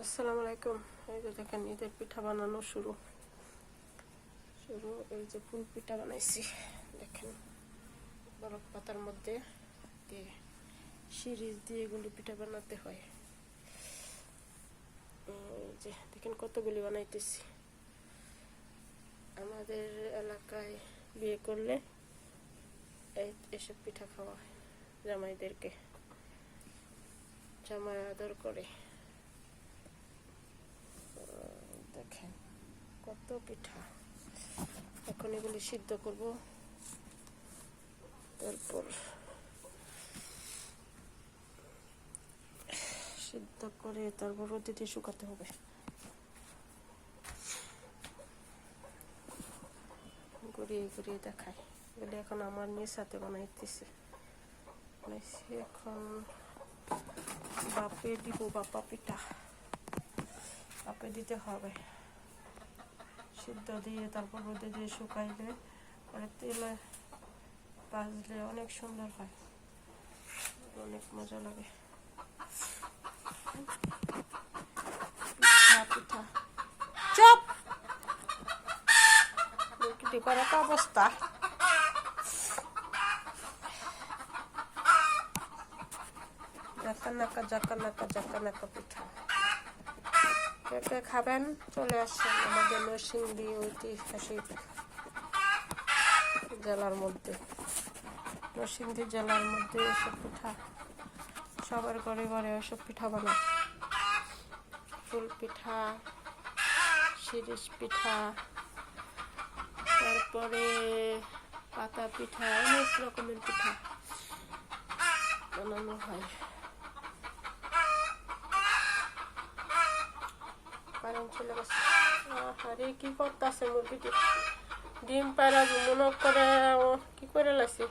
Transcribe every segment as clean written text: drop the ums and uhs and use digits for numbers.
আসসালামু আলাইকুম। এই যে দেখেন ঈদের পিঠা বানানো শুরু। এই যে ফুল পিঠা বানাইছি দেখেন, বরফ পাতার মধ্যে দিয়ে সিরিজ দিয়ে এগুলি পিঠা বানাতে হয়। এই যে দেখেন কতগুলি বানাইতেছি। আমাদের এলাকায় বিয়ে করলে এসব পিঠা খাওয়া হয়, জামাইদেরকে জামাই আদর করে। দেখেন কত পিঠা। এখন এগুলি সিদ্ধ করব, তারপর সিদ্ধ করে তারপর রোদে দিয়ে শুকাতে হবে। ঘুরিয়ে ঘুরিয়ে দেখায় এগুলি। এখন আমার নিজ হাতে বানাইতেছি। এখন বাপে দিব, বাপা পিঠা বাপে দিতে হবে। সিদ্ধ দিয়ে তারপর রোদে দিয়ে শুকাইলে পরে তেলে ভাজলে অনেক সুন্দর হয়, অনেক মজা লাগে। পিঠা পিঠা চপ বিক্রি করা তো অবস্থা। জাকানাকা জাকানাকা জাকানাকা পিঠা কে খাবেন চলে আসছেন আমাদের নরসিংদী ঐতিহাসিক জেলার মধ্যে। নরসিংদী জেলার মধ্যে এসব পিঠা সবার ঘরে ঘরে এসব পিঠা বানায়। ফুল পিঠা, শিরিষ পিঠা, তারপরে পাতা পিঠা, অনেক রকমের পিঠা বানানো হয়। কারণ চলে গেছে। আরে কি করতেছে মুরগিটি? ডিম পাড়া মনে করে কি করে লাগছে।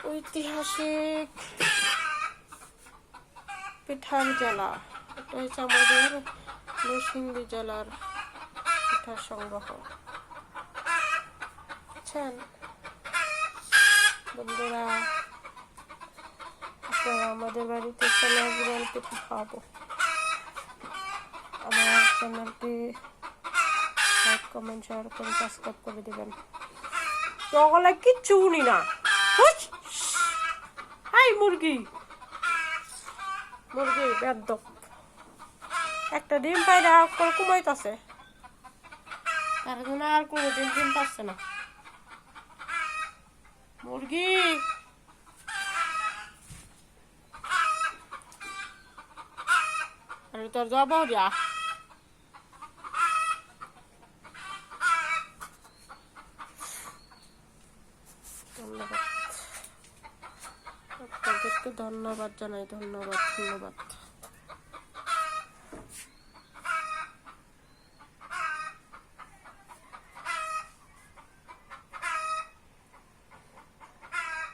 ঐতিহাসিক পিঠার জেলা, এটা হচ্ছে আমাদের নরসিংদী জেলার পিঠার সংগ্রহ। বুঝছেন বন্ধুরা, আমাদের বাড়িতে চলে আসবেন, পিঠা খাওয়াবো। আমার চ্যানেলটি লাইক কমেন্ট শেয়ার করে সাবস্ক্রাইব করে দেবেন। তগলে কিচ্ছু উনি না। হাই মুরগি মুরগি বেদ্য একটা ডিম পাইলে কুমাইতেছে, তার জন্য আর কোনো ডিম পাচ্ছে না মুরগি। আমি তোর যাবো যা। ধন্যবাদ, আপনাদেরকে ধন্যবাদ জানাই। ধন্যবাদ।